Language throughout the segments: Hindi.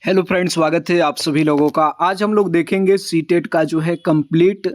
हेलो फ्रेंड्स, स्वागत है आप सभी लोगों का। आज हम लोग देखेंगे सीटेट का जो है कंप्लीट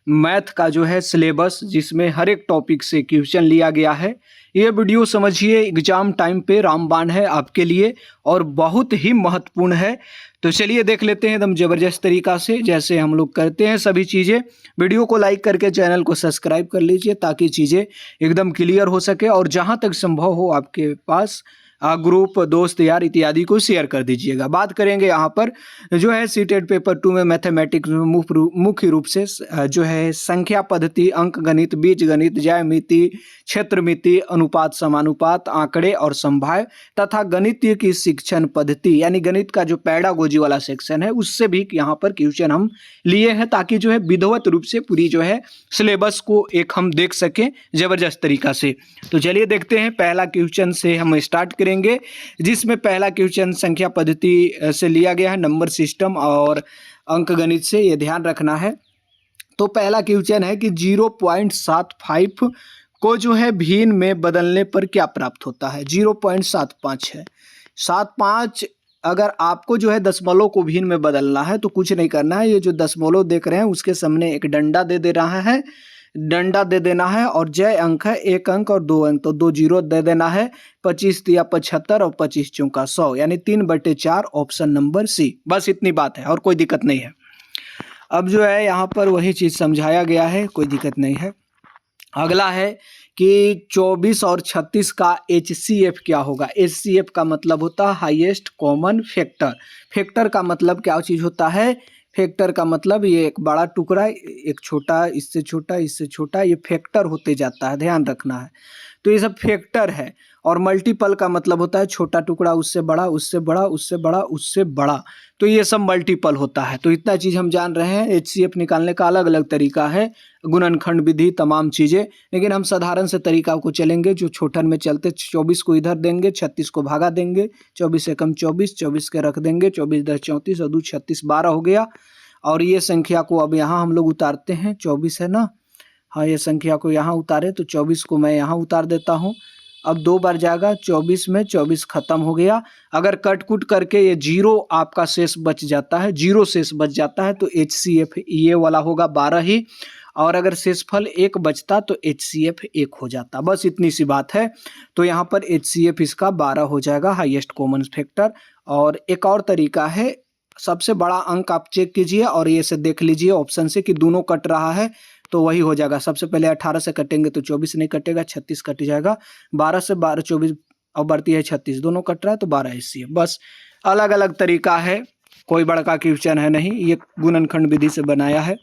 मैथ का जो है सिलेबस, जिसमें हर एक टॉपिक से क्वेश्चन लिया गया है। ये वीडियो समझिए एग्जाम टाइम पे रामबाण है आपके लिए और बहुत ही महत्वपूर्ण है। तो चलिए देख लेते हैं एकदम ज़बरदस्त तरीका से, जैसे हम लोग करते हैं सभी चीज़ें। वीडियो को लाइक करके चैनल को सब्सक्राइब कर लीजिए ताकि चीज़ें एकदम क्लियर हो सके, और जहाँ तक संभव हो आपके पास ग्रुप, दोस्त, यार इत्यादि को शेयर कर दीजिएगा। बात करेंगे यहाँ पर जो है सीटेट पेपर 2 में मैथमेटिक्स में मुख्य रूप से जो है संख्या पद्धति, अंक गणित, बीज गणित, ज्यामिति, क्षेत्रमिति, अनुपात, समानुपात, आंकड़े और संभाव्य तथा गणितीय की शिक्षण पद्धति यानी गणित का जो पैडागोजी वाला सेक्शन है उससे भी यहाँ पर क्वेश्चन हम लिए हैं, ताकि जो है विधिवत रूप से पूरी जो है सिलेबस को एक हम देख सकें जबरदस्त तरीका से। तो चलिए देखते हैं, पहला क्वेश्चन से हम स्टार्ट करेंगे, जिसमें पहला क्वेश्चन संख्या पद्धति से लिया गया है, नंबर सिस्टम और अंक गणित से, ये ध्यान रखना है। तो पहला क्वेश्चन है कि 0.75 को जो है भिन्न में बदलने पर क्या प्राप्त होता है। 0.75 है, 75 अगर आपको जो है दशमलव को भिन्न में बदलना है तो कुछ नहीं करना है। ये जो दशमलव देख रहे हैं उसके सामने एक डंडा दे दे रहा है, डंडा दे देना है, और जय अंक है 1 अंक और 2 अंक, तो 2 जीरो दे देना है। 25 तिया 75 और 25 चौका 100 यानी 3/4 ऑप्शन नंबर सी। बस इतनी बात है और कोई दिक्कत नहीं है। अब जो है यहाँ पर वही चीज़ समझाया गया है, कोई दिक्कत नहीं है। अगला है कि 24 और 36 का HCF क्या होगा। HCF का मतलब होता है हाईएस्ट कॉमन फैक्टर। फैक्टर का मतलब क्या चीज़ होता है? फैक्टर का मतलब ये एक बड़ा टुकड़ा, एक छोटा, इससे छोटा, इससे छोटा, ये फैक्टर होते जाता है, ध्यान रखना है। तो ये सब फैक्टर है। और मल्टीपल का मतलब होता है छोटा टुकड़ा उससे बड़ा, उससे बड़ा, उससे बड़ा, उससे बड़ा, तो ये सब मल्टीपल होता है। तो इतना चीज़ हम जान रहे हैं। HCF निकालने का अलग अलग तरीका है, गुणनखंड विधि, तमाम चीज़ें, लेकिन हम साधारण से तरीका को चलेंगे जो छोटन में चलते। 24 को इधर देंगे, 36 को भागा देंगे, 24 से कम 24, 24 के रख देंगे, 24 10 34 और 2 36, 12 हो गया। और ये संख्या को अब यहाँ हम लोग उतारते हैं, 24 है ना, हाँ, ये संख्या को यहाँ उतारे तो 24 को मैं यहाँ उतार देता हूँ। अब 2 बार जाएगा, 24 में 24 खत्म हो गया। अगर कट कुट करके ये जीरो आपका शेष बच जाता है, जीरो शेष बच जाता है, तो HCF ये वाला होगा 12 ही, और अगर शेषफल 1 बचता तो HCF 1 हो जाता। बस इतनी सी बात है। तो यहाँ पर HCF इसका 12 हो जाएगा, हाईएस्ट कॉमन फैक्टर। और एक और तरीका है, सबसे बड़ा अंक आप चेक कीजिए और ये से देख लीजिए ऑप्शन से कि दोनों कट रहा है, तो वही हो जाएगा। सबसे पहले 18 से कटेंगे तो 24 नहीं कटेगा, 36 कट जाएगा। 12 से 12 24 और बढ़ती है 36, दोनों कट रहा है तो 12 HCF। बस अलग अलग तरीका है, कोई बड़का क्वेश्चन है नहीं, ये गुणनखंड विधि से बनाया है।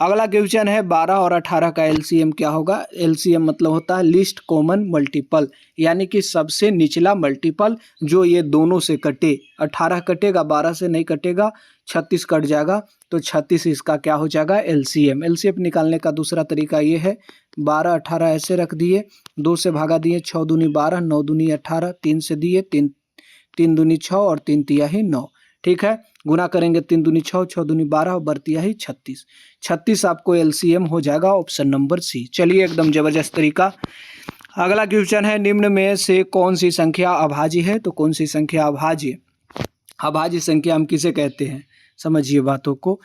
अगला क्वेश्चन है 12 और 18 का LCM क्या होगा। LCM मतलब होता है लीस्ट कॉमन मल्टीपल, यानी कि सबसे निचला मल्टीपल जो ये दोनों से कटे। 18 कटेगा, 12 से नहीं कटेगा, 36 कट जाएगा, तो 36 इसका क्या हो जाएगा, LCM। LCM निकालने का दूसरा तरीका ये है, 12 18 ऐसे रख दिए, 2 से भागा दिए, 6 दूनी 12, 9 दूनी 18, 3 से दिए, 3 दूनी 6 और 3 तिया ही 9। ठीक है, गुना करेंगे 3 दूनी 6, 6 दूनी 12 और बढ़ती ही 36। 36 आपको LCM हो जाएगा, ऑप्शन नंबर सी। चलिए एकदम जबरदस्त तरीका। अगला क्वेश्चन है, निम्न में से कौन सी संख्या अभाज्य है। तो कौन सी संख्या अभाज्य? अभाज्य संख्या हम किसे कहते हैं, समझिए बातों को।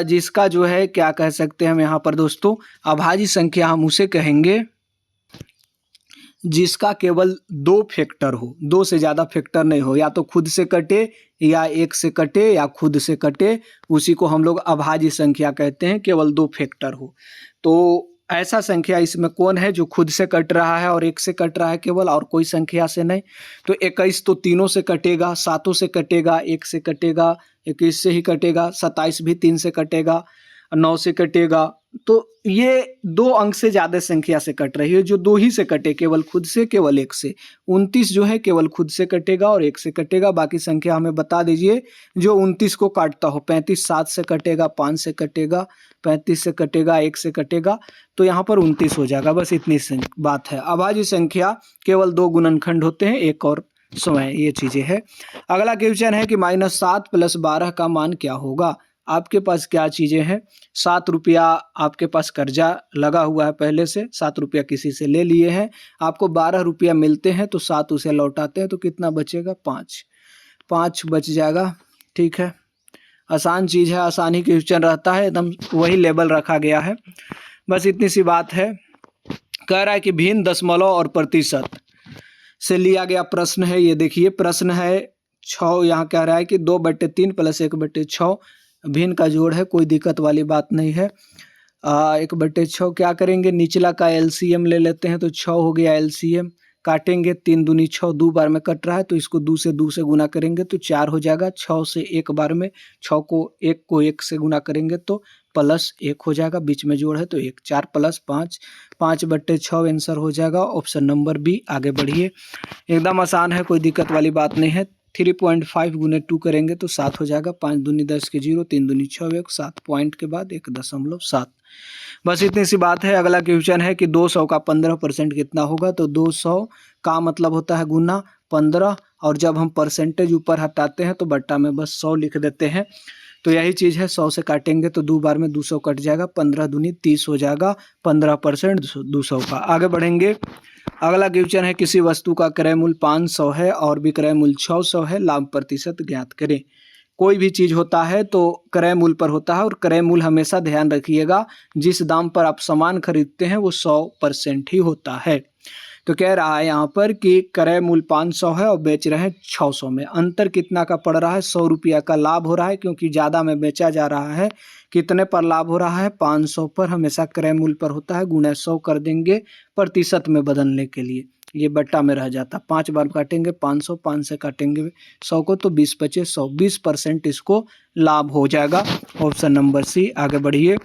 जिसका जो है क्या कह सकते हैं हम यहाँ पर दोस्तों, अभाज्य संख्या हम उसे कहेंगे जिसका केवल 2 फैक्टर हो, 2 से ज़्यादा फैक्टर नहीं हो, या तो खुद से कटे या 1 से कटे या खुद से कटे, उसी को हम लोग अभाज्य संख्या कहते हैं, केवल 2 फैक्टर हो। तो ऐसा संख्या इसमें कौन है जो खुद से कट रहा है और 1 से कट रहा है केवल, और कोई संख्या से नहीं। तो 21 तो तीनों से कटेगा, 7 से कटेगा, 1 से कटेगा, 21 से ही कटेगा, 27 भी 3 से कटेगा, 9 से कटेगा। तो ये 2 अंक से ज़्यादा संख्या से कट रही है, जो 2 ही से कटे, केवल खुद से, केवल 1 से। 29 जो है केवल खुद से कटेगा और 1 से कटेगा। बाकी संख्या हमें बता दीजिए जो 29 को काटता हो। 35 7 से कटेगा, 5 से कटेगा, 35 से कटेगा, 1 से कटेगा, तो यहाँ पर 29 हो जाएगा। बस इतनी बात है। अभाज्य संख्या केवल 2 गुणनखंड होते हैं, 1 और समय, ये चीज़ें हैं। अगला क्वेश्चन है कि -7 + 12 का मान क्या होगा। आपके पास क्या चीज़ें हैं, 7 रुपया आपके पास कर्जा लगा हुआ है पहले से, 7 रुपया किसी से ले लिए हैं, आपको 12 रुपया मिलते हैं, तो 7 उसे लौटाते हैं तो कितना बचेगा, 5 बच जाएगा। ठीक है, आसान चीज़ है, आसानी क्वेश्चन रहता है, एकदम वही लेवल रखा गया है, बस इतनी सी बात है। कह रहा है कि भिन्न दशमलव और प्रतिशत से लिया गया प्रश्न है। ये देखिए प्रश्न है 6, यहाँ कह रहा है कि 2/3 + 1/6 भिन्न का जोड़ है, कोई दिक्कत वाली बात नहीं है। 1/6 क्या करेंगे, निचला का एलसीएम ले लेते हैं, तो 6 हो गया एलसीएम, काटेंगे 3 दूनी 6, 2 बार में कट रहा है तो इसको 2 से गुना करेंगे तो 4 हो जाएगा। 6 से 1 बार में 6 को 1 से गुना करेंगे तो +1 हो जाएगा, बीच में जोड़ है तो 1, 4 + 5, 5/6 आंसर हो जाएगा, ऑप्शन नंबर बी। आगे बढ़िए, एकदम आसान है, कोई दिक्कत वाली बात नहीं है। 3.5 × 2 करेंगे तो 7 हो जाएगा, 5 दूनी 10 के 0, 3 दूनी 6, 1, 7 पॉइंट के बाद 1.7। बस इतनी सी बात है। अगला क्वेश्चन है कि 200 का 15% कितना होगा, तो 200 का मतलब होता है गुना 15, और जब हम परसेंटेज ऊपर हटाते हैं तो बट्टा में बस 100 लिख देते हैं, तो यही चीज़ है। 100 से काटेंगे तो 2 बार में 200 कट जाएगा, 15 दूनी 30 हो जाएगा, 15% 200 का। आगे बढ़ेंगे, अगला क्वेश्चन है किसी वस्तु का क्रय मूल्य 500 है और विक्रय मूल्य 600 है, लाभ प्रतिशत ज्ञात करें। कोई भी चीज़ होता है तो क्रय मूल्य पर होता है, और क्रय मूल्य हमेशा ध्यान रखिएगा जिस दाम पर आप सामान खरीदते हैं वो 100% ही होता है। तो कह रहा है यहाँ पर कि क्रय मूल्य 500 है और बेच रहे हैं 600 में, अंतर कितना का पड़ रहा है, 100 रुपया का लाभ हो रहा है, क्योंकि ज़्यादा में बेचा जा रहा है। कितने पर लाभ हो रहा है, 500 पर, हमेशा क्रय मूल्य पर होता है, गुणा 100 कर देंगे प्रतिशत में बदलने के लिए, ये बट्टा में रह जाता। 5 बार काटेंगे 500, 5 से काटेंगे 100 को तो 20 × 25 100, 20% इसको लाभ हो जाएगा, ऑप्शन नंबर सी। आगे बढ़िए,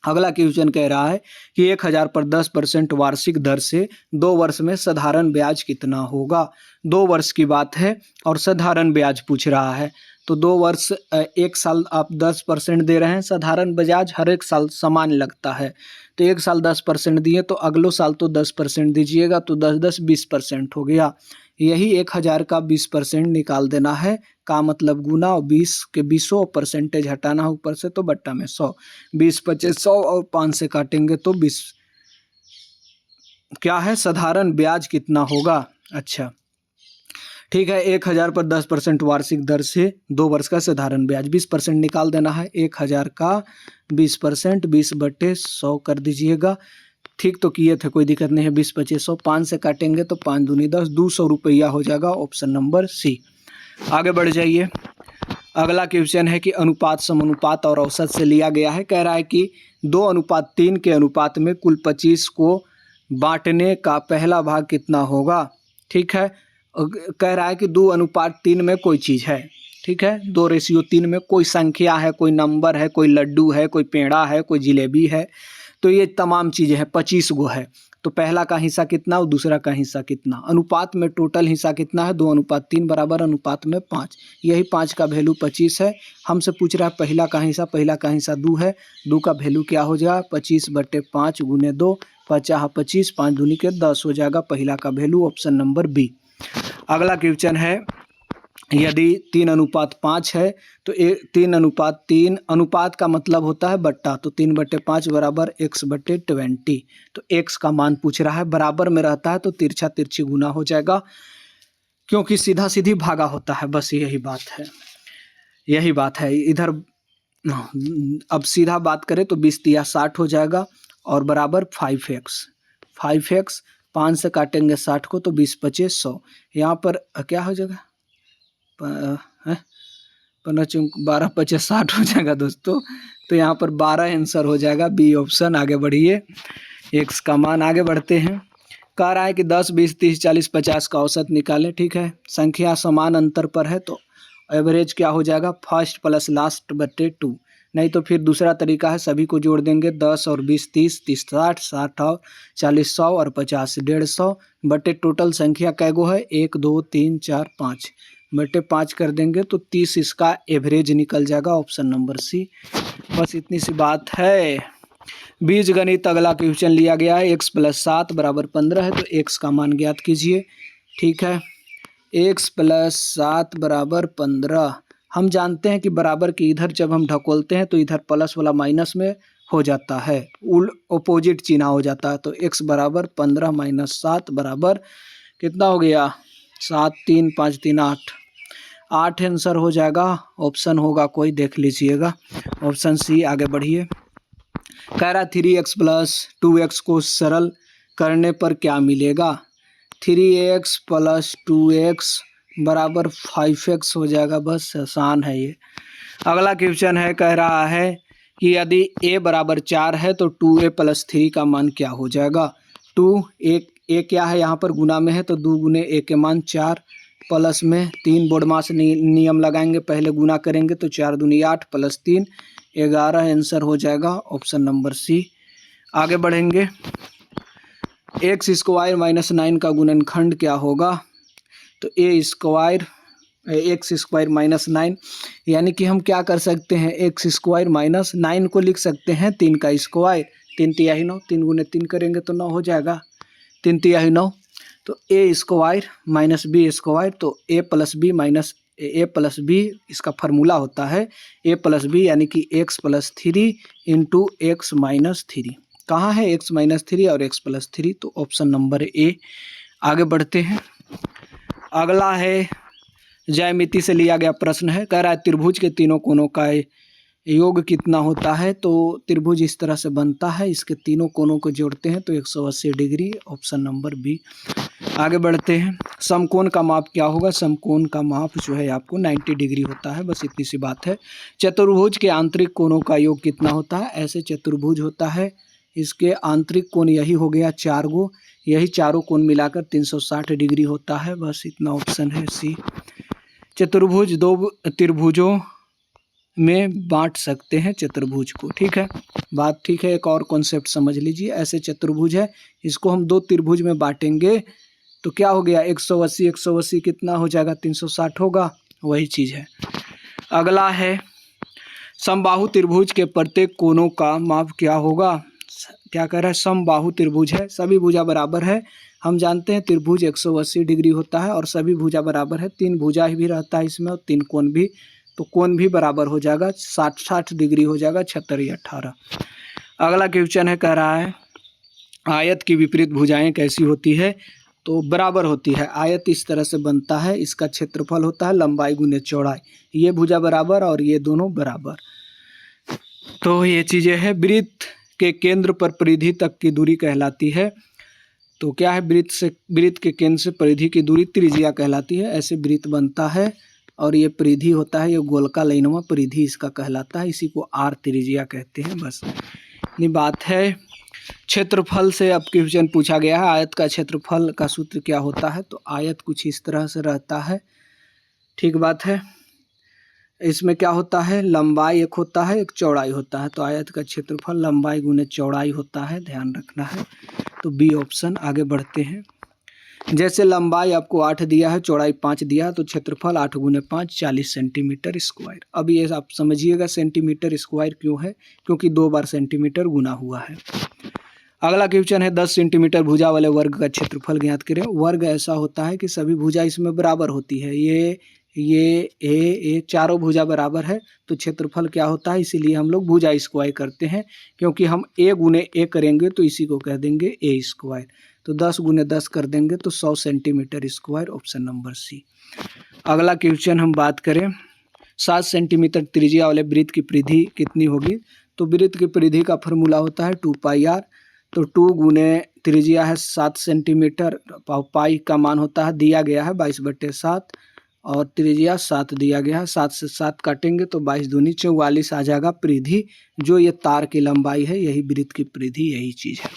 अगला क्वेश्चन कह रहा है कि 1000 पर 10% वार्षिक दर से 2 वर्ष में साधारण ब्याज कितना होगा। 2 वर्ष की बात है और साधारण ब्याज पूछ रहा है, तो 2 वर्ष 1 साल आप 10% दे रहे हैं, साधारण ब्याज हर एक साल समान लगता है, तो 1 साल 10% दिए तो अगले साल तो 10% दीजिएगा, तो 10 20% हो गया। यही 1000 का 20% निकाल देना है, का मतलब गुना, और 20 के 20 परसेंटेज हटाना है ऊपर से, तो बट्टा में 100, 20 × 25 100, और 5 से काटेंगे तो 20। क्या है, साधारण ब्याज कितना होगा। अच्छा ठीक है, 1000 पर 10% वार्षिक दर से 2 वर्ष का साधारण ब्याज, 20% निकाल देना है, 1000 का 20%, 20/100 कर दीजिएगा। ठीक तो किए थे, कोई दिक्कत नहीं है, 20 × 25 100, 5 से काटेंगे तो 5 दूनी 10, 200 रुपया हो जाएगा, ऑप्शन नंबर सी। आगे बढ़ जाइए, अगला क्वेश्चन है कि अनुपात, समानुपात और औसत से लिया गया है। कह रहा है कि 2:3 के अनुपात में कुल 25 को बांटने का पहला भाग कितना होगा। ठीक है, कह रहा है कि 2:3 में कोई चीज़ है, ठीक है, 2:3 में कोई संख्या है, कोई नंबर है, कोई लड्डू है, कोई पेड़ा है, कोई जिलेबी है, तो ये तमाम चीज़ें हैं, 25 गो है, तो पहला का हिस्सा कितना और दूसरा का हिस्सा कितना। अनुपात में टोटल हिस्सा कितना है, 2:3 बराबर अनुपात में 5, यही 5 का वैल्यू 25 है। हमसे पूछ रहा है पहला का हिस्सा 2 है, 2 का वैल्यू क्या हो जाएगा, 25/5 × 2, 50 25, 5 दूनी के 10 हो जाएगा, पहला का वैल्यू, ऑप्शन नंबर बी। अगला क्वेश्चन है, यदि 3:5 है तो 3:3, अनुपात का मतलब होता है बट्टा, तो 3/5 बराबर x/20, तो x का मान पूछ रहा है, बराबर में रहता है तो तिरछा तिरछी गुना हो जाएगा, क्योंकि सीधा सीधी भागा होता है, बस यही बात है इधर। अब सीधा बात करें तो 20 × 60 हो जाएगा, और बराबर 5x, 5 से काटेंगे 60 को तो 20 × 25 100, यहाँ पर क्या हो जाएगा, 12 × 25 60 हो जाएगा दोस्तों, तो यहाँ पर 12 आंसर हो जाएगा, बी ऑप्शन। आगे बढ़िए, x का मान, आगे बढ़ते हैं। कह रहा है कि 10 20 30 40 50 का औसत निकालें। ठीक है, संख्या समान अंतर पर है तो एवरेज क्या हो जाएगा, फर्स्ट प्लस लास्ट बटे 2, नहीं तो फिर दूसरा तरीका है, सभी को जोड़ देंगे, 10 और 20 30, 30 60, 60 और 40 100 और 50 150 बटे टोटल संख्या कैगो है, 1 2 3 4 5 बटे 5 कर देंगे तो 30 इसका एवरेज निकल जाएगा, ऑप्शन नंबर सी। बस इतनी सी बात है। बीज गणित अगला क्वेश्चन लिया गया है, x + 7 = 15 है, तो x का मान ज्ञात कीजिए। ठीक है, x + 7 = 15, हम जानते हैं कि बराबर के इधर जब हम ढकोलते हैं तो इधर प्लस वाला माइनस में हो जाता है, अपोजिट चिन्ह हो जाता है, तो x = 15 - 7 बराबर कितना हो गया, 7 3 5 3 8। 8 आंसर हो जाएगा। ऑप्शन होगा कोई, देख लीजिएगा। ऑप्शन सी, आगे बढ़िए। कह रहा 3x प्लस 2x को सरल करने पर क्या मिलेगा? 3x प्लस 2x बराबर 5x हो जाएगा। बस आसान है ये। अगला क्वेश्चन है, कह रहा है कि यदि a बराबर 4 है तो 2a प्लस 3 का मान क्या हो जाएगा? 2 क्या है यहाँ पर गुना में है, तो 2 गुने a के मान 4 प्लस में 3 बोर्ड मास नियम लगाएंगे, पहले गुना करेंगे तो 4 दूनी 8 प्लस 3 11 आंसर हो जाएगा। Option number C. आगे बढ़ेंगे। एक्स स्क्वायर माइनस 9 का गुणनखंड क्या होगा? तो एक्स स्क्वायर माइनस 9, यानी कि हम क्या कर सकते हैं, एक्स स्क्वायर माइनस 9 को लिख सकते हैं 3 का स्क्वायर, 3 तिहाई 9, 3 गुने 3 करेंगे तो 9 हो जाएगा, 3 तिहाई 9। तो ए स्क्वायर माइनस बी स्क्वायर, तो ए प्लस बी माइनस ए प्लस बी, इसका फार्मूला होता है ए प्लस बी, यानी कि x plus 3 into x minus 3। कहाँ है एक्स माइनस 3 और एक्स प्लस 3? तो ऑप्शन नंबर ए। आगे बढ़ते हैं। अगला है ज्यामिति से लिया गया प्रश्न है। कह रहा है त्रिभुज के तीनों कोनों का योग कितना होता है? तो त्रिभुज इस तरह से बनता है, इसके तीनों कोनों को जोड़ते हैं तो 180 डिग्री। Option number B. आगे बढ़ते हैं। समकोण का माप क्या होगा? समकोण का माप जो है आपको 90 डिग्री होता है, बस इतनी सी बात है। चतुर्भुज के आंतरिक कोनों का योग कितना होता है? ऐसे चतुर्भुज होता है, इसके आंतरिक कोण यही हो गया 4 गो, यही चारों कोण मिलाकर 360 डिग्री होता है। बस इतना ऑप्शन है सी। चतुर्भुज 2 त्रिभुजों में बांट सकते हैं चतुर्भुज को, ठीक है, बात ठीक है। एक और कॉन्सेप्ट समझ लीजिए, ऐसे चतुर्भुज है, इसको हम 2 त्रिभुज में बांटेंगे तो क्या हो गया, 180 180 कितना हो जाएगा, 360 होगा, वही चीज़ है। अगला है समबाहु त्रिभुज के प्रत्येक कोनों का माप क्या होगा? क्या कह रहा है, समबाहु त्रिभुज है, सभी भुजा बराबर है। हम जानते हैं त्रिभुज 180 डिग्री होता है और सभी भुजा बराबर है, 3 भुजा भी रहता है इसमें और 3 कोण भी, तो कोण भी बराबर हो जाएगा, 60 डिग्री हो जाएगा, 76 18। अगला क्वेश्चन है, कह रहा है आयत की विपरीत भुजाएं कैसी होती है? तो बराबर होती है। आयत इस तरह से बनता है, इसका क्षेत्रफल होता है लंबाई गुने चौड़ाई, ये भुजा बराबर और ये दोनों बराबर। तो ये चीज़ें हैं। वृत्त के केंद्र पर परिधि तक की दूरी कहलाती है। तो क्या है, वृत्त के केंद्र से परिधि की दूरी त्रिज्या कहलाती है। ऐसे वृत्त बनता है और ये परिधि होता है, ये गोलका लाइनुमा परिधि इसका कहलाता है, इसी को आर त्रिज्या कहते हैं। बस इतनी बात है। क्षेत्रफल से अब क्वेश्चन पूछा गया है, आयत का क्षेत्रफल का सूत्र क्या होता है? तो आयत कुछ इस तरह से रहता है, ठीक बात है। इसमें क्या होता है, लंबाई एक होता है, एक चौड़ाई होता है, तो आयत का क्षेत्रफल लंबाई गुने चौड़ाई होता है, ध्यान रखना है। तो बी ऑप्शन। आगे बढ़ते हैं। जैसे लंबाई आपको 8 दिया है, चौड़ाई 5 दिया है, तो क्षेत्रफल 8 गुने 5 40 सेंटीमीटर स्क्वायर। अब ये आप समझिएगा सेंटीमीटर स्क्वायर क्यों है, क्योंकि 2 बार सेंटीमीटर गुना हुआ है। अगला क्वेश्चन है 10 सेंटीमीटर भुजा वाले वर्ग का क्षेत्रफल ज्ञात करें। वर्ग ऐसा होता है कि सभी भुजा इसमें बराबर होती है, ये चारों भुजा बराबर है, तो क्षेत्रफल क्या होता है, इसीलिए हम लोग भुजा स्क्वायर करते हैं, क्योंकि हम a गुने a करेंगे तो इसी को कह देंगे a स्क्वायर। तो 10 गुने 10 कर देंगे तो 100 centimetre square. Option number C. अगला क्वेश्चन हम बात करें 7 सेंटीमीटर त्रिज्या वाले वृत्त की परिधि कितनी होगी? तो वृत्त की परिधि का फॉर्मूला होता है 2πr। तो 2 गुने त्रिज्या है 7 सेंटीमीटर, पाई का मान होता है दिया गया है 22/7 और त्रिज्या 7 दिया गया है, 7 से 7 काटेंगे तो 22 दूनी 44 आ जाएगा परिधि। जो ये तार की लंबाई है यही वृत्त की परिधि, यही चीज़ है।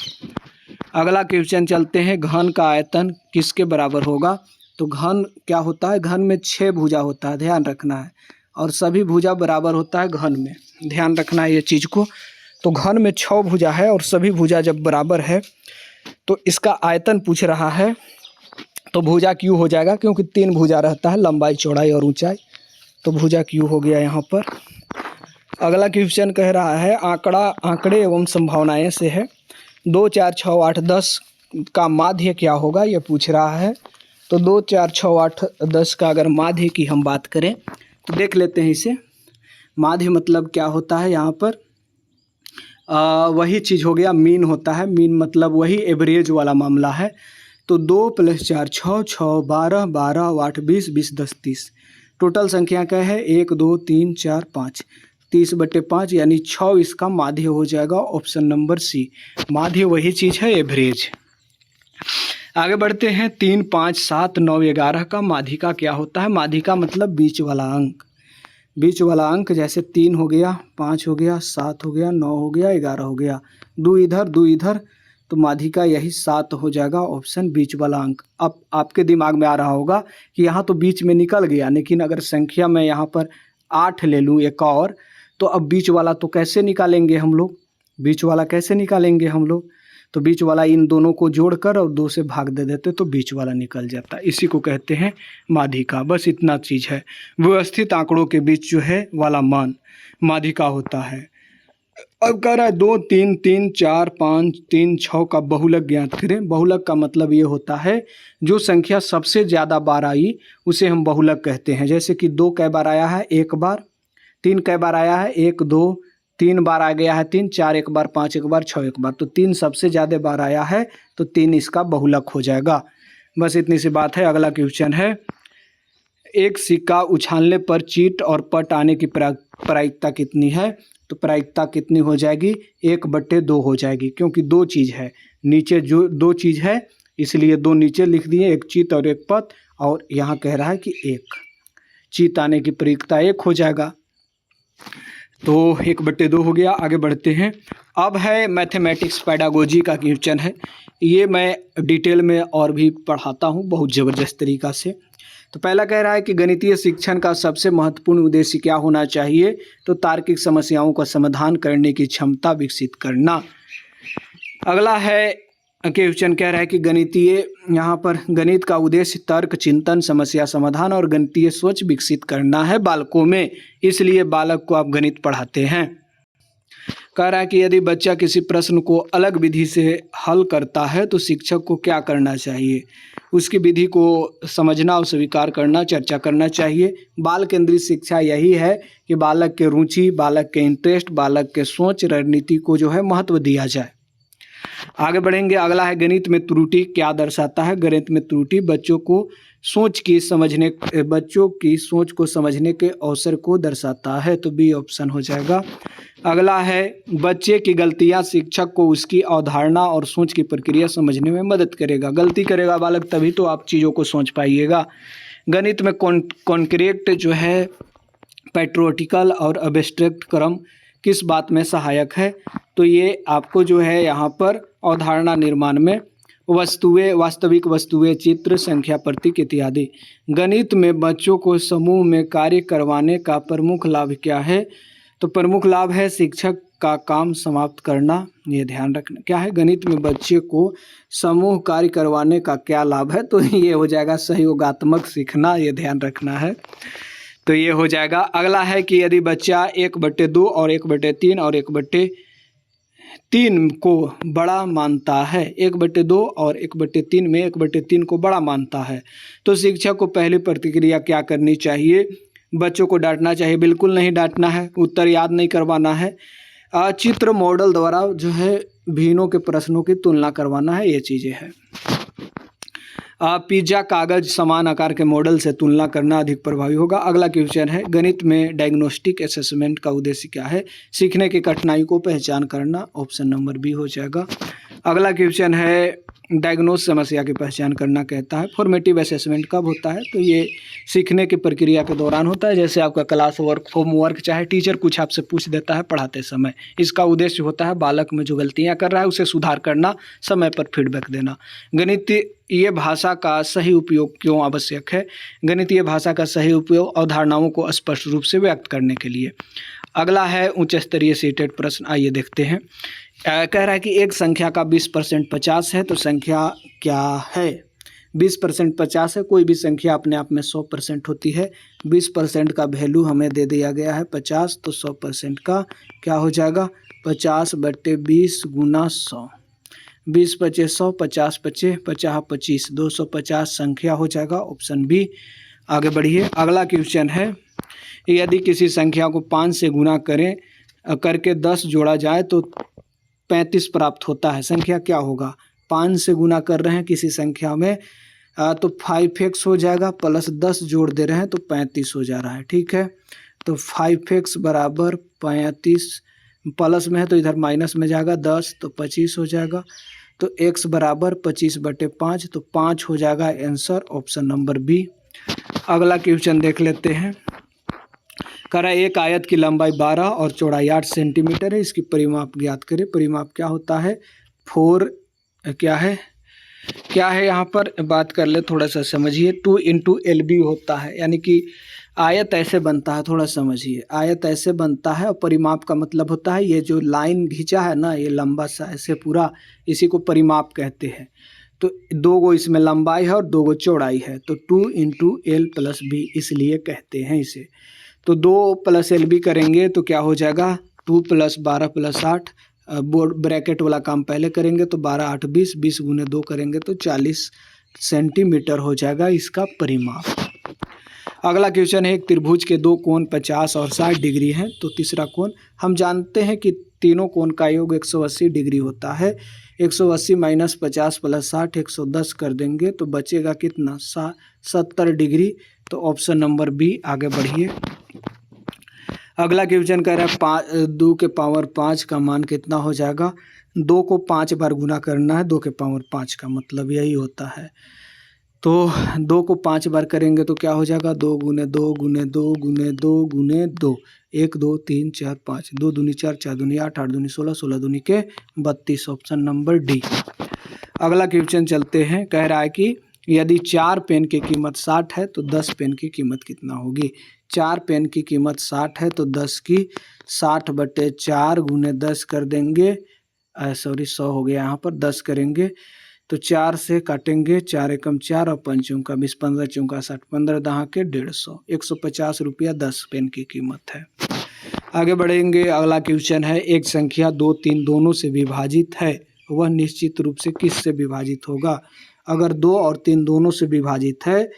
अगला क्वेश्चन चलते हैं, घन का आयतन किसके बराबर होगा? तो घन क्या होता है, घन में 6 भुजा होता है, ध्यान रखना है, और सभी भुजा बराबर होता है घन में, ध्यान रखना है ये चीज़ को। तो घन में 6 भुजा है और सभी भुजा जब बराबर है तो इसका आयतन पूछ रहा है, तो भुजा क्यू हो जाएगा, क्योंकि 3 भुजा रहता है, लंबाई चौड़ाई और ऊंचाई, तो भुजा क्यू हो गया यहाँ पर। अगला क्वेश्चन कह रहा है आंकड़े एवं संभावनाएं से है, 2 4 6 8 10 का माध्य क्या होगा, ये पूछ रहा है। तो 2 4 6 8 10 का अगर माध्य की हम बात करें तो देख लेते हैं इसे। माध्य मतलब क्या होता है, यहाँ पर वही चीज़ हो गया, मीन होता है, मीन मतलब वही एवरेज वाला मामला है। तो 2 + 4 6 6 12 12 8 20 20 10 30, टोटल संख्या क्या है 1 2 3 4 5, 30/5 यानी 6 इसका माध्य हो जाएगा। ऑप्शन नंबर सी, माध्य वही चीज़ है एवरेज। आगे बढ़ते हैं 3 5 7 9 11 का माध्यिका क्या होता है। माध्यिका मतलब बीच वाला अंक, बीच वाला अंक जैसे 3 हो गया, 5 हो गया, 7 हो गया, 9 हो गया, 11 हो गया, 2 इधर 2 इधर, तो माध्यिका यही 7 हो जाएगा। ऑप्शन बीच वाला अंक। अब आपके दिमाग में आ रहा होगा कि यहाँ तो बीच में निकल गया, लेकिन अगर संख्या में यहाँ पर 8 ले लूँ एक और, तो अब बीच वाला तो कैसे निकालेंगे हम लोग, बीच वाला कैसे निकालेंगे हम लोग, तो बीच वाला इन दोनों को जोड़कर और 2 से भाग दे देते तो बीच वाला निकल जाता। इसी को कहते हैं माध्यिका। बस इतना चीज़ है, व्यवस्थित आंकड़ों के बीच जो है वाला मान माध्यिका होता है। अब कह रहा है 2 3 3 4 5 3 6 का बहुलक ज्ञात करें। बहुलक का मतलब ये होता है जो संख्या सबसे ज़्यादा बार आई उसे हम बहुलक कहते हैं। जैसे कि 2 कै बार आया है, 1 बार, 3 कै बार आया है, 1 2, 3 बार आ गया है 3, 4 एक बार, 5 एक बार, 6 एक बार, तो 3 सबसे ज़्यादा बार आया है तो 3 इसका बहुलक हो जाएगा। बस इतनी सी बात है। अगला क्वेश्चन है, एक सिक्का उछालने पर चीट और पट आने की प्रायिकता कितनी है। तो प्रायिकता कितनी हो जाएगी, 1/2 हो जाएगी, क्योंकि 2 चीज़ है नीचे, जो 2 चीज़ है इसलिए 2 नीचे लिख दिए, एक चीत और एक पत, और यहाँ कह रहा है कि 1 चीत आने की प्रायिकता 1 हो जाएगा, तो 1/2 हो गया। आगे बढ़ते हैं। अब है मैथमेटिक्स पेडागोजी का क्वेश्चन है, ये मैं डिटेल में और भी पढ़ाता हूँ बहुत ज़बरदस्त तरीक़ा से। तो पहला कह रहा है कि गणितीय शिक्षण का सबसे महत्वपूर्ण उद्देश्य क्या होना चाहिए। तो तार्किक समस्याओं का समाधान करने की क्षमता विकसित करना। अगला है क्वेश्चन कह रहा है कि गणितीय, यहाँ पर गणित का उद्देश्य तर्क, चिंतन, समस्या समाधान और गणितीय सोच विकसित करना है बालकों में, इसलिए बालक को आप गणित पढ़ाते हैं। कह रहा है कि यदि बच्चा किसी प्रश्न को अलग विधि से हल करता है तो शिक्षक को क्या करना चाहिए। उसकी विधि को समझना और स्वीकार करना, चर्चा करना चाहिए। बाल केंद्रित शिक्षा यही है कि बालक के रुचि, बालक के इंटरेस्ट, बालक के सोच, रणनीति को जो है महत्व दिया जाए। आगे बढ़ेंगे। अगला है गणित में त्रुटि क्या दर्शाता है। गणित में त्रुटि बच्चों की सोच को समझने के अवसर को दर्शाता है, तो बी ऑप्शन हो जाएगा। अगला है बच्चे की गलतियां शिक्षक को उसकी अवधारणा और सोच की प्रक्रिया समझने में मदद करेगा। गलती करेगा बालक तभी तो आप चीज़ों को सोच पाइएगा। गणित में कॉन्क्रीट जो है पैट्रियोटिकल और एब्स्ट्रैक्ट क्रम किस बात में सहायक है। तो ये आपको जो है यहाँ पर अवधारणा निर्माण में वस्तुएं, वास्तविक वस्तुएं, चित्र, संख्या, प्रतीक इत्यादि। गणित में बच्चों को समूह में कार्य करवाने का प्रमुख लाभ क्या है। तो प्रमुख लाभ है शिक्षक का काम समाप्त करना, ये ध्यान रखना। क्या है, गणित में बच्चे को समूह कार्य करवाने का क्या लाभ है। तो ये हो जाएगा सहयोगात्मक सीखना, ये ध्यान रखना है, तो ये हो जाएगा। अगला है कि यदि बच्चा 1/2 और 1/3 और 1/3 को बड़ा मानता है, 1/2 और 1/3 में 1/3 को बड़ा मानता है, तो शिक्षक को पहली प्रतिक्रिया क्या करनी चाहिए। बच्चों को डांटना चाहिए, बिल्कुल नहीं डांटना है, उत्तर याद नहीं करवाना है, चित्र मॉडल द्वारा जो है भिन्नों के प्रश्नों की तुलना करवाना है, ये चीज़ें हैं। पिज्जा कागज समान आकार के मॉडल से तुलना करना अधिक प्रभावी होगा। अगला क्वेश्चन है गणित में डायग्नोस्टिक असेसमेंट का उद्देश्य क्या है। सीखने की कठिनाई को पहचान करना, ऑप्शन नंबर बी हो जाएगा। अगला क्वेश्चन है डायग्नोस समस्या की पहचान करना कहता है। फॉर्मेटिव असेसमेंट कब होता है। तो ये सीखने की प्रक्रिया के दौरान होता है, जैसे आपका क्लास वर्क, होमवर्क, चाहे टीचर कुछ आपसे पूछ देता है पढ़ाते समय। इसका उद्देश्य होता है बालक में जो गलतियां कर रहा है उसे सुधार करना, समय पर फीडबैक देना। गणितीय भाषा का सही उपयोग क्यों आवश्यक है। गणितीय भाषा का सही उपयोग अवधारणाओं को स्पष्ट रूप से व्यक्त करने के लिए। अगला है उच्च स्तरीय सीटेड प्रश्न, आइए देखते हैं। कह रहा है कि एक संख्या का 20% 50 है, तो संख्या क्या है। 20% 50 है, कोई भी संख्या अपने आप में 100% होती है। 20% का वैल्यू हमें दे दिया गया है 50, तो 100% का क्या हो जाएगा 50/20 गुना 100, 20 × 5 100, 50 × 5 50 25, 250 संख्या हो जाएगा, ऑप्शन बी। आगे बढ़िए। अगला क्वेश्चन है यदि किसी संख्या को 5 से गुना करके 10 जोड़ा जाए तो 35 प्राप्त होता है। संख्या क्या होगा। 5 से गुना कर रहे हैं किसी संख्या में, तो 5x हो जाएगा, प्लस 10 जोड़ दे रहे हैं तो 35 हो जा रहा है। ठीक है, तो 5x बराबर 35, प्लस में है तो इधर माइनस में जाएगा 10 तो 25 हो जाएगा। तो x बराबर 25/5 तो 5 हो जाएगा आंसर, ऑप्शन नंबर बी। अगला क्वेश्चन देख लेते हैं। कह रहा है एक आयत की लंबाई 12 और चौड़ाई 8 सेंटीमीटर है, इसकी परिमाप ज्ञात करें। परिमाप क्या होता है? 4 क्या है यहाँ पर बात कर ले, थोड़ा सा समझिए। 2 × LB होता है, यानी कि आयत ऐसे बनता है, थोड़ा समझिए। आयत ऐसे बनता है और परिमाप का मतलब होता है ये जो लाइन खींचा है ना, ये लंबा सा ऐसे पूरा, इसी को परिमाप कहते हैं। तो 2 गो इसमें लंबाई है और 2 गो चौड़ाई है, तो 2 × L + B इसलिए कहते हैं इसे। तो 2 + LB करेंगे तो क्या हो जाएगा? 2 + 12 + 8, बोर्ड ब्रैकेट वाला काम पहले करेंगे तो 12 8 20, 20 × 2 करेंगे तो 40 सेंटीमीटर हो जाएगा इसका परिमाप। अगला क्वेश्चन है एक त्रिभुज के 2 कोण 50 और 60 डिग्री हैं, तो तीसरा कोण हम जानते हैं कि तीनों कोण का योग 180 डिग्री होता है। 180 - 50 + 60 110 कर देंगे तो बचेगा कितना? 70 डिग्री। तो ऑप्शन नंबर बी, आगे बढ़िए। अगला क्वेश्चन कह रहा है 2 के पावर 5 का मान कितना हो जाएगा? 2 को 5 बार गुना करना है, 2 के पावर 5 का मतलब यही होता है। तो 2 को 5 बार करेंगे तो क्या हो जाएगा? 2 × 2 × 2 × 2 × 2, 1 2 3 4 5, 2 दूनी 4 4 दूनी 8 8 दूनी 16 16 दूनी के 32, ऑप्शन नंबर डी। अगला क्वेश्चन चलते हैं। कह रहा है कि यदि 4 पेन की कीमत 60 है तो 10 पेन की कीमत कितना होगी? 4 पेन की कीमत 60 है तो 10 की 60/4 × 10 कर देंगे, सॉरी 100 हो गया यहाँ पर, 10 करेंगे तो 4 से काटेंगे, 4 एकम 4 और 5 चौका 20, 15 चौका 60, 15 दहा के 150, 150 रुपया 10 पेन की कीमत है। आगे बढ़ेंगे। अगला क्वेश्चन है एक संख्या 2 3 दोनों से विभाजित है, वह निश्चित रूप से किस से विभाजित होगा? अगर 2 और 3 दोनों से विभाजित है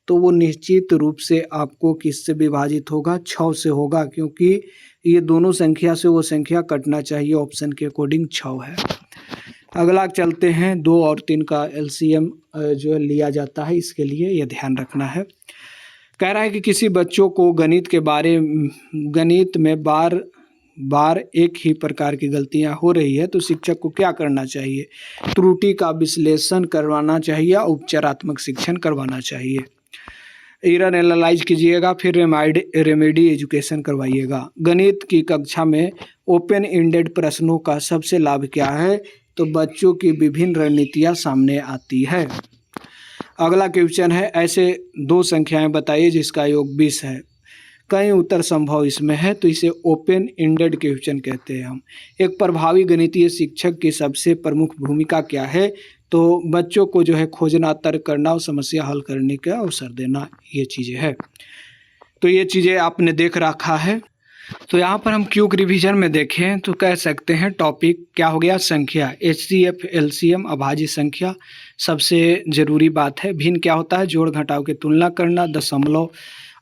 तो वो निश्चित रूप से आपको किससे विभाजित होगा? 6 से होगा, क्योंकि ये दोनों संख्या से वो संख्या कटना चाहिए, ऑप्शन के अकॉर्डिंग 6 है। अगला चलते हैं। 2 और 3 का LCM जो लिया जाता है, इसके लिए ये ध्यान रखना है। कह रहा है कि किसी बच्चों को गणित में बार बार एक ही प्रकार की गलतियां हो रही है तो शिक्षक को क्या करना चाहिए? त्रुटि का विश्लेषण करवाना चाहिए, उपचारात्मक शिक्षण करवाना चाहिए। एरर एनालाइज कीजिएगा, फिर रेमेडी एजुकेशन करवाइएगा। गणित की कक्षा में ओपन एंडेड प्रश्नों का सबसे लाभ क्या है? तो बच्चों की विभिन्न रणनीतियाँ सामने आती है। अगला क्वेश्चन है ऐसे 2 संख्याएं बताइए जिसका योग 20 है। कई उत्तर संभव इसमें है, तो इसे ओपन एंडेड क्वेश्चन कहते हैं हम। एक प्रभावी गणितीय शिक्षक की सबसे प्रमुख भूमिका क्या है? तो बच्चों को जो है खोजना, तर्क करना और समस्या हल करने का अवसर देना, ये चीज़ें है। तो ये चीज़ें आपने देख रखा है। तो यहाँ पर हम क्यूक रिवीजन में देखें तो कह सकते हैं टॉपिक क्या हो गया? संख्या, HCF LCM अभाज्य संख्या सबसे ज़रूरी बात है। भिन्न क्या होता है? जोड़ घटाव की तुलना करना। दशमलव,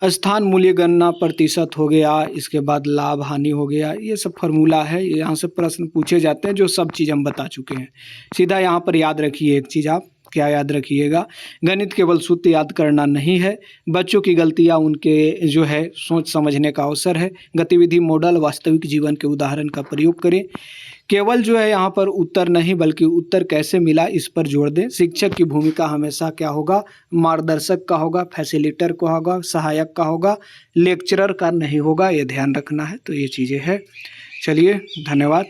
स्थान मूल्य गणना, प्रतिशत हो गया, इसके बाद लाभ हानि हो गया, ये सब फार्मूला है। यहाँ से प्रश्न पूछे जाते हैं, जो सब चीज़ हम बता चुके हैं। सीधा यहाँ पर याद रखिए एक चीज़, आप क्या याद रखिएगा? गणित केवल सूत्र याद करना नहीं है, बच्चों की गलतियाँ उनके जो है सोच समझने का अवसर है। गतिविधि, मॉडल, वास्तविक जीवन के उदाहरण का प्रयोग करें। केवल जो है यहाँ पर उत्तर नहीं बल्कि उत्तर कैसे मिला इस पर जोर दें। शिक्षक की भूमिका हमेशा क्या होगा? मार्गदर्शक का होगा, फैसिलिटेटर का होगा, सहायक का होगा, लेक्चरर का नहीं होगा, ये ध्यान रखना है। तो ये चीज़ें हैं। चलिए, धन्यवाद।